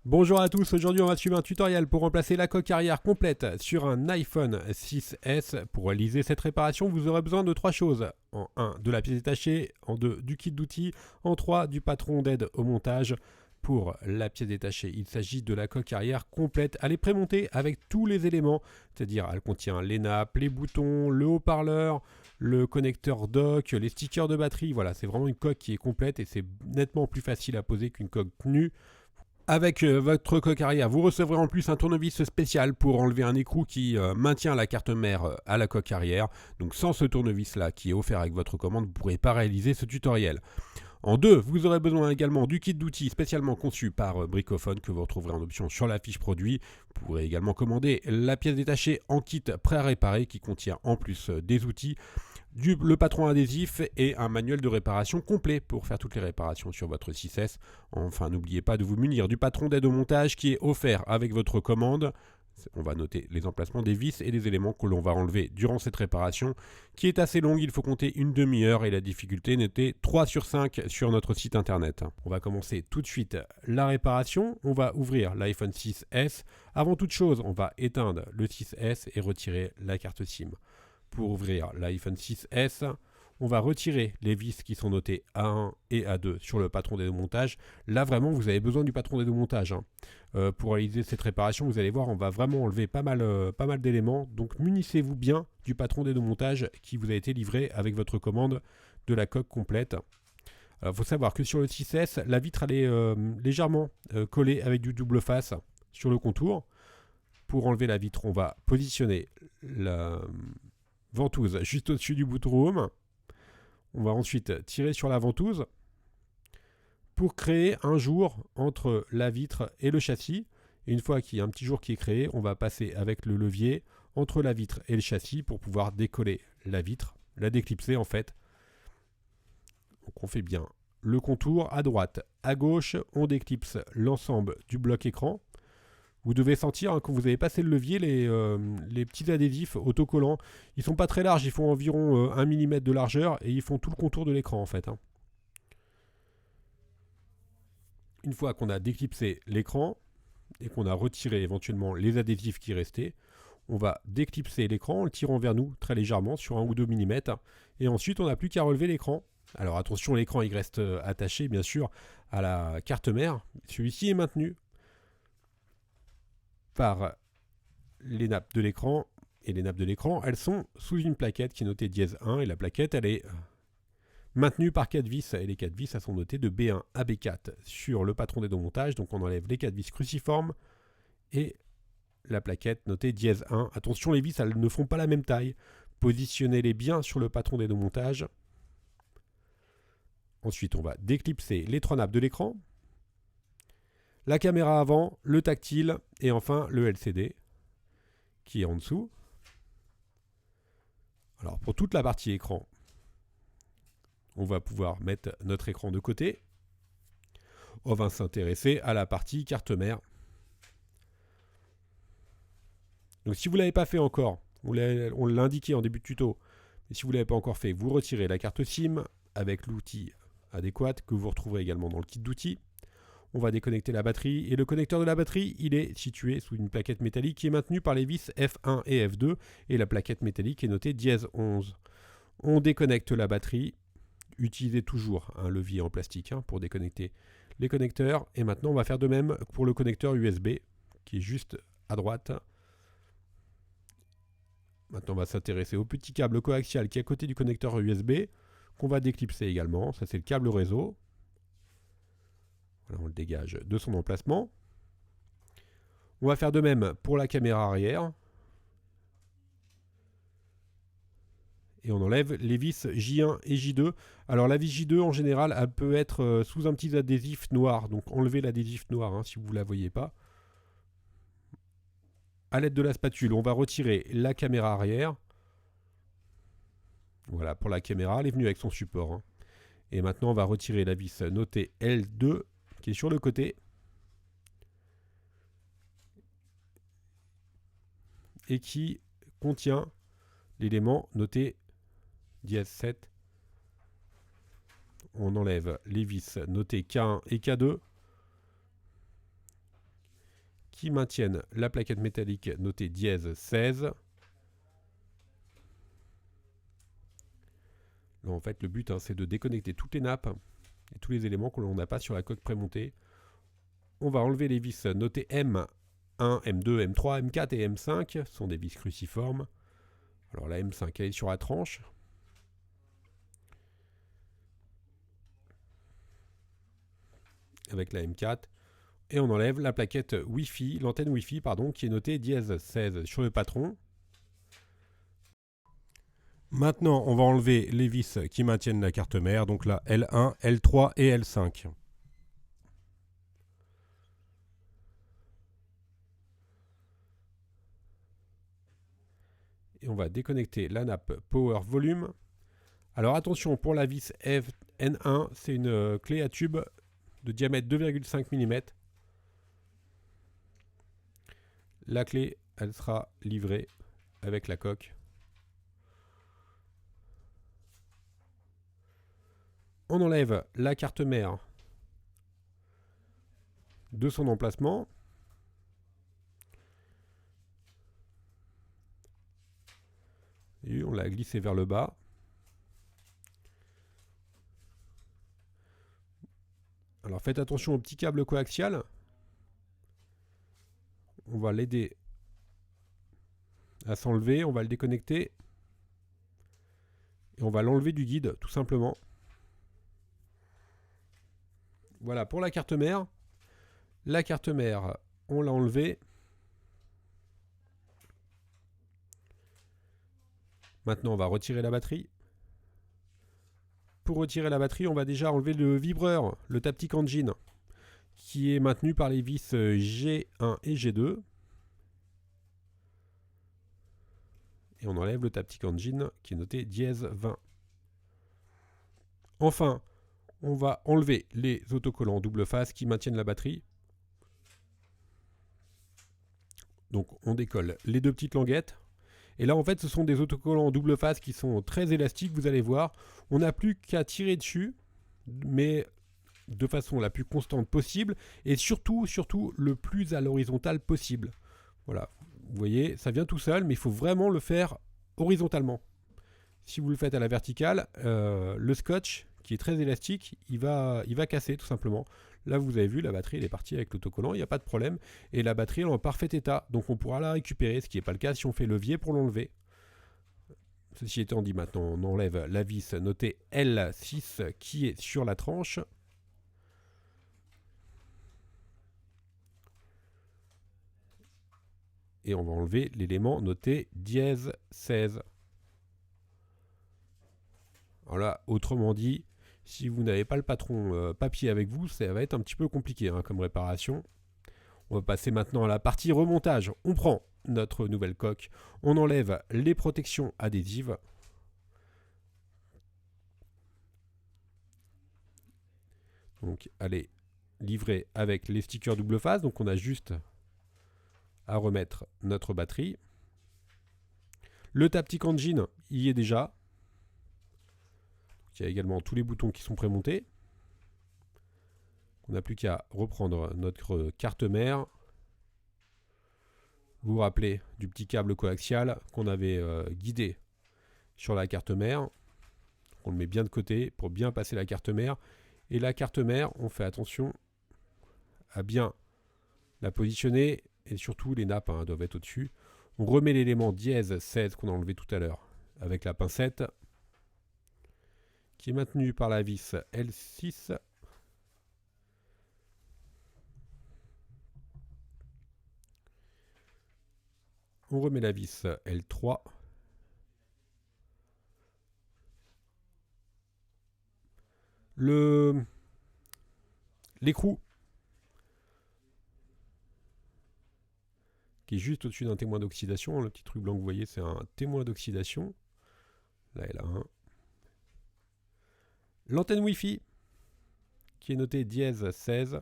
Bonjour à tous, aujourd'hui on va suivre un tutoriel pour remplacer la coque arrière complète sur un iPhone 6S. Pour réaliser cette réparation, vous aurez besoin de trois choses. En 1, de la pièce détachée, en 2, du kit d'outils, en 3, du patron d'aide au montage. Pour la pièce détachée, il s'agit de la coque arrière complète. Elle est prémontée avec tous les éléments, c'est-à-dire elle contient les nappes, les boutons, le haut-parleur, le connecteur dock, les stickers de batterie. Voilà, c'est vraiment une coque qui est complète et c'est nettement plus facile à poser qu'une coque nue. Avec votre coque arrière, vous recevrez en plus un tournevis spécial pour enlever un écrou qui maintient la carte mère à la coque arrière. Donc sans ce tournevis-là qui est offert avec votre commande, vous ne pourrez pas réaliser ce tutoriel. En 2, vous aurez besoin également du kit d'outils spécialement conçu par Bricophone que vous retrouverez en option sur la fiche produit. Vous pourrez également commander la pièce détachée en kit prêt à réparer qui contient en plus des outils, le patron adhésif et un manuel de réparation complet pour faire toutes les réparations sur votre 6S. Enfin, n'oubliez pas de vous munir du patron d'aide au montage qui est offert avec votre commande. On va noter les emplacements des vis et des éléments que l'on va enlever durant cette réparation, qui est assez longue, il faut compter une demi-heure et la difficulté notée 3 sur 5 sur notre site internet. On va commencer tout de suite la réparation, on va ouvrir l'iPhone 6S. Avant toute chose, on va éteindre le 6S et retirer la carte SIM. Pour ouvrir l'iPhone 6S, on va retirer les vis qui sont notées A1 et A2 sur le patron d'aide au montage. Là, vraiment, vous avez besoin du patron d'aide au montage. Pour réaliser cette réparation, vous allez voir, on va vraiment enlever pas mal d'éléments. Donc, munissez-vous bien du patron d'aide au montage qui vous a été livré avec votre commande de la coque complète. Il faut savoir que sur le 6S, la vitre elle est légèrement collée avec du double face sur le contour. Pour enlever la vitre, on va positionner la ventouse juste au-dessus du boot room. On va ensuite tirer sur la ventouse pour créer un jour entre la vitre et le châssis. Et une fois qu'il y a un petit jour qui est créé, on va passer avec le levier entre la vitre et le châssis pour pouvoir décoller la vitre, la déclipser en fait. Donc on fait bien le contour à droite, à gauche, on déclipse l'ensemble du bloc écran. Vous devez sentir quand vous avez passé le levier les petits adhésifs autocollants. Ils sont pas très larges, ils font environ 1 mm de largeur et ils font tout le contour de l'écran en fait. Une fois qu'on a déclipsé l'écran et qu'on a retiré éventuellement les adhésifs qui restaient, on va déclipser l'écran en le tirant vers nous très légèrement sur 1 ou 2 mm. Et ensuite on n'a plus qu'à relever l'écran. Alors attention, l'écran il reste attaché bien sûr à la carte mère. Celui-ci est maintenu par les nappes de l'écran, et les nappes de l'écran, elles sont sous une plaquette qui est notée dièse 1, et la plaquette, elle est maintenue par 4 vis, et les 4 vis, elles sont notées de B1 à B4 sur le patron d'aide au montage, donc on enlève les 4 vis cruciformes, et la plaquette notée dièse 1. Attention, les vis, elles ne font pas la même taille. Positionnez-les bien sur le patron d'aide au montage. Ensuite, on va déclipser les 3 nappes de l'écran, la caméra avant, le tactile, et enfin le LCD, qui est en dessous. Alors pour toute la partie écran, on va pouvoir mettre notre écran de côté. On va s'intéresser à la partie carte mère. Donc si vous ne l'avez pas fait encore, on l'a indiqué en début de tuto, mais si vous ne l'avez pas encore fait, vous retirez la carte SIM avec l'outil adéquat que vous retrouverez également dans le kit d'outils. On va déconnecter la batterie et le connecteur de la batterie, il est situé sous une plaquette métallique qui est maintenue par les vis F1 et F2 et la plaquette métallique est notée dièse 11. On déconnecte la batterie. Utilisez toujours un levier en plastique pour déconnecter les connecteurs. Et maintenant, on va faire de même pour le connecteur USB qui est juste à droite. Maintenant, on va s'intéresser au petit câble coaxial qui est à côté du connecteur USB qu'on va déclipser également. Ça, c'est le câble réseau. Voilà, on le dégage de son emplacement. On va faire de même pour la caméra arrière. Et on enlève les vis J1 et J2. Alors la vis J2 en général, elle peut être sous un petit adhésif noir. Donc enlevez l'adhésif noir si vous ne la voyez pas. À l'aide de la spatule, on va retirer la caméra arrière. Voilà, pour la caméra, elle est venue avec son support. Et maintenant, on va retirer la vis notée L2 qui est sur le côté. Et qui contient l'élément noté dièse 7. On enlève les vis notées K1 et K2. qui maintiennent la plaquette métallique notée dièse 16. Là, en fait, le but, c'est de déconnecter toutes les nappes et tous les éléments que l'on n'a pas sur la coque prémontée. On va enlever les vis notées M1, M2, M3, M4 et M5. Ce sont des vis cruciformes. Alors la M5, elle est sur la tranche. Avec la M4. Et on enlève la plaquette Wi-Fi, l'antenne Wi-Fi, pardon, qui est notée dièse 16 sur le patron. Maintenant, on va enlever les vis qui maintiennent la carte mère, donc la L1, L3 et L5. Et on va déconnecter la nappe Power Volume. Alors attention, pour la vis N1, c'est une clé à tube de diamètre 2,5 mm. La clé, elle sera livrée avec la coque. On enlève la carte mère de son emplacement. Et on l'a glissé vers le bas. Alors faites attention au petit câble coaxial. On va l'aider à s'enlever, on va le déconnecter. Et on va l'enlever du guide, tout simplement. Voilà, pour la carte mère. La carte mère, on l'a enlevée. Maintenant, on va retirer la batterie. Pour retirer la batterie, on va déjà enlever le vibreur, le Taptic Engine, qui est maintenu par les vis G1 et G2. Et on enlève le Taptic Engine qui est noté dièse 20. Enfin, on va enlever les autocollants double face qui maintiennent la batterie. Donc on décolle les deux petites languettes. Et là en fait ce sont des autocollants double face qui sont très élastiques, vous allez voir. On n'a plus qu'à tirer dessus, mais de façon la plus constante possible. Et surtout le plus à l'horizontale possible. Voilà, vous voyez, ça vient tout seul, mais il faut vraiment le faire horizontalement. Si vous le faites à la verticale, le scotch, qui est très élastique, il va casser tout simplement. Là, vous avez vu, la batterie elle est partie avec l'autocollant, il n'y a pas de problème. Et la batterie elle est en parfait état, donc on pourra la récupérer, ce qui n'est pas le cas si on fait levier pour l'enlever. Ceci étant dit, maintenant on enlève la vis notée L6 qui est sur la tranche. Et on va enlever l'élément noté dièse 16. Voilà, autrement dit, si vous n'avez pas le patron papier avec vous, ça va être un petit peu compliqué comme réparation. On va passer maintenant à la partie remontage. On prend notre nouvelle coque, on enlève les protections adhésives. Donc, elle est livrée avec les stickers double face. Donc, on a juste à remettre notre batterie. Le Taptic Engine y est déjà. Il y a également tous les boutons qui sont prémontés. On n'a plus qu'à reprendre notre carte mère. Vous vous rappelez du petit câble coaxial qu'on avait guidé sur la carte mère. On le met bien de côté pour bien passer la carte mère. Et la carte mère, on fait attention à bien la positionner. Et surtout, les nappes doivent être au-dessus. On remet l'élément dièse 16 qu'on a enlevé tout à l'heure avec la pincette, qui est maintenu par la vis L6. On remet la vis L3. L'écrou, qui est juste au-dessus d'un témoin d'oxydation. Le petit truc blanc que vous voyez, c'est un témoin d'oxydation. Là, elle a un. L'antenne Wi-Fi, qui est notée dièse 16,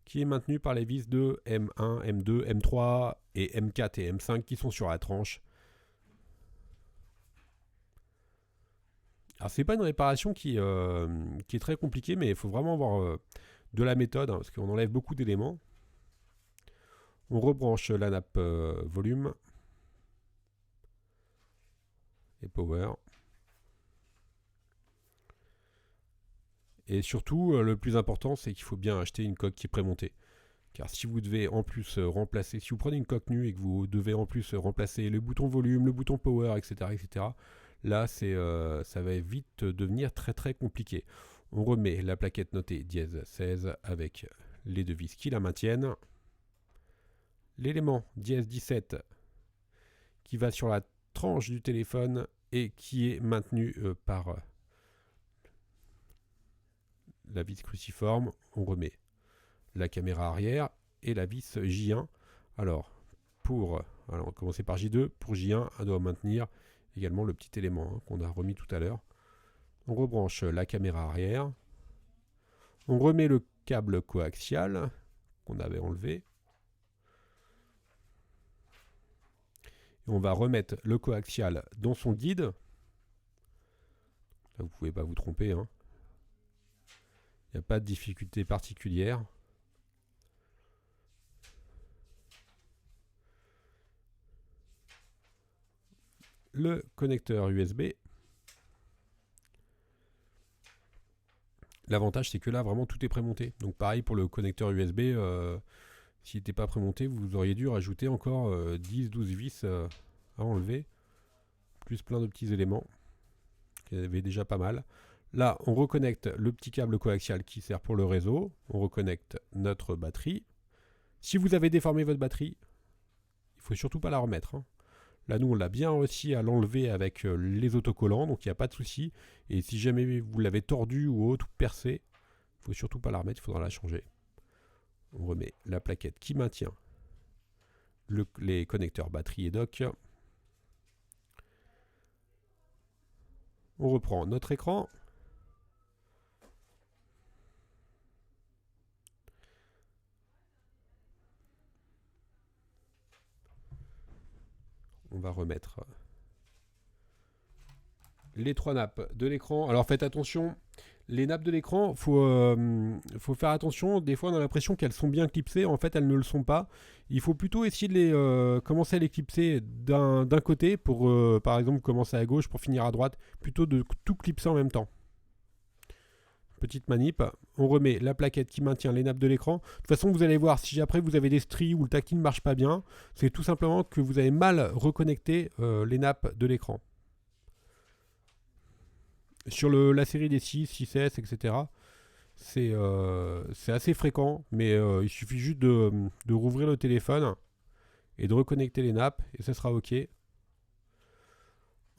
qui est maintenue par les vis de M1, M2, M3 et M4 et M5 qui sont sur la tranche. Alors c'est pas une réparation qui est très compliquée, mais il faut vraiment avoir de la méthode, parce qu'on enlève beaucoup d'éléments. On rebranche la nappe volume et power. Et surtout, le plus important, c'est qu'il faut bien acheter une coque qui est prémontée. Car si vous devez en plus remplacer, si vous prenez une coque nue et que vous devez en plus remplacer le bouton volume, le bouton power, etc., là, ça va vite devenir très très compliqué. On remet la plaquette notée dièse 16 avec les deux vis qui la maintiennent. L'élément dièse 17 qui va sur la tranche du téléphone et qui est maintenu par la vis cruciforme. On remet la caméra arrière et la vis J1. Alors, on va commencer par J2. Pour J1, on doit maintenir également le petit élément qu'on a remis tout à l'heure. On rebranche la caméra arrière. On remet le câble coaxial qu'on avait enlevé. Et on va remettre le coaxial dans son guide. Là, vous ne pouvez pas vous tromper. Il n'y a pas de difficulté particulière. Le connecteur USB. L'avantage, c'est que là, vraiment, tout est prémonté. Donc, pareil pour le connecteur USB, s'il n'était pas prémonté, vous auriez dû rajouter encore 10-12 vis à enlever, plus plein de petits éléments, qui avaient déjà pas mal. Là, on reconnecte le petit câble coaxial qui sert pour le réseau. On reconnecte notre batterie. Si vous avez déformé votre batterie, il ne faut surtout pas la remettre. Là, nous, on l'a bien réussi à l'enlever avec les autocollants, donc il n'y a pas de souci. Et si jamais vous l'avez tordu ou autre, ou percé, il ne faut surtout pas la remettre, il faudra la changer. On remet la plaquette qui maintient les connecteurs batterie et dock. On reprend notre écran. On va remettre les trois nappes de l'écran. Alors faites attention, les nappes de l'écran, faut faire attention. Des fois on a l'impression qu'elles sont bien clipsées, en fait elles ne le sont pas. Il faut plutôt essayer de commencer à les clipser d'un côté pour par exemple commencer à gauche pour finir à droite, plutôt de tout clipser en même temps. Petite manip, on remet la plaquette qui maintient les nappes de l'écran. De toute façon, vous allez voir, si après vous avez des stries ou le tactile ne marche pas bien, c'est tout simplement que vous avez mal reconnecté les nappes de l'écran. Sur la série des 6, 6S, etc., c'est assez fréquent, mais il suffit juste de rouvrir le téléphone et de reconnecter les nappes, et ça sera OK.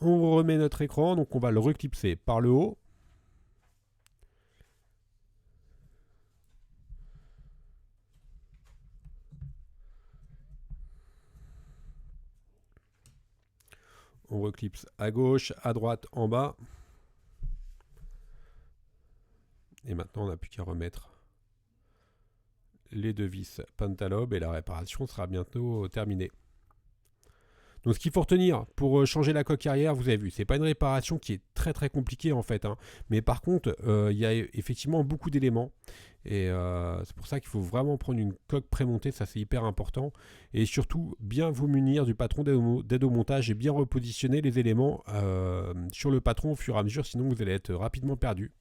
On remet notre écran, donc on va le reclipser par le haut. On reclipse à gauche, à droite, en bas. Et maintenant, on n'a plus qu'à remettre les deux vis Pentalobe et la réparation sera bientôt terminée. Donc ce qu'il faut retenir pour changer la coque arrière, vous avez vu, c'est pas une réparation qui est très très compliquée en fait. Mais par contre, il y a effectivement beaucoup d'éléments. Et c'est pour ça qu'il faut vraiment prendre une coque prémontée, ça c'est hyper important. Et surtout, bien vous munir du patron d'aide au montage et bien repositionner les éléments sur le patron au fur et à mesure, sinon vous allez être rapidement perdu.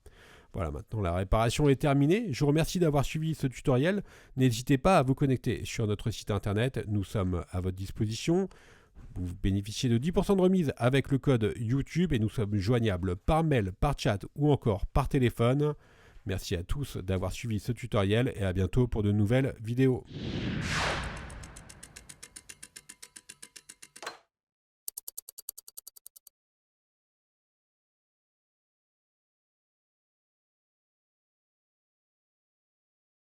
Voilà, maintenant la réparation est terminée. Je vous remercie d'avoir suivi ce tutoriel. N'hésitez pas à vous connecter sur notre site internet. Nous sommes à votre disposition. Vous bénéficiez de 10% de remise avec le code YouTube et nous sommes joignables par mail, par chat ou encore par téléphone. Merci à tous d'avoir suivi ce tutoriel et à bientôt pour de nouvelles vidéos.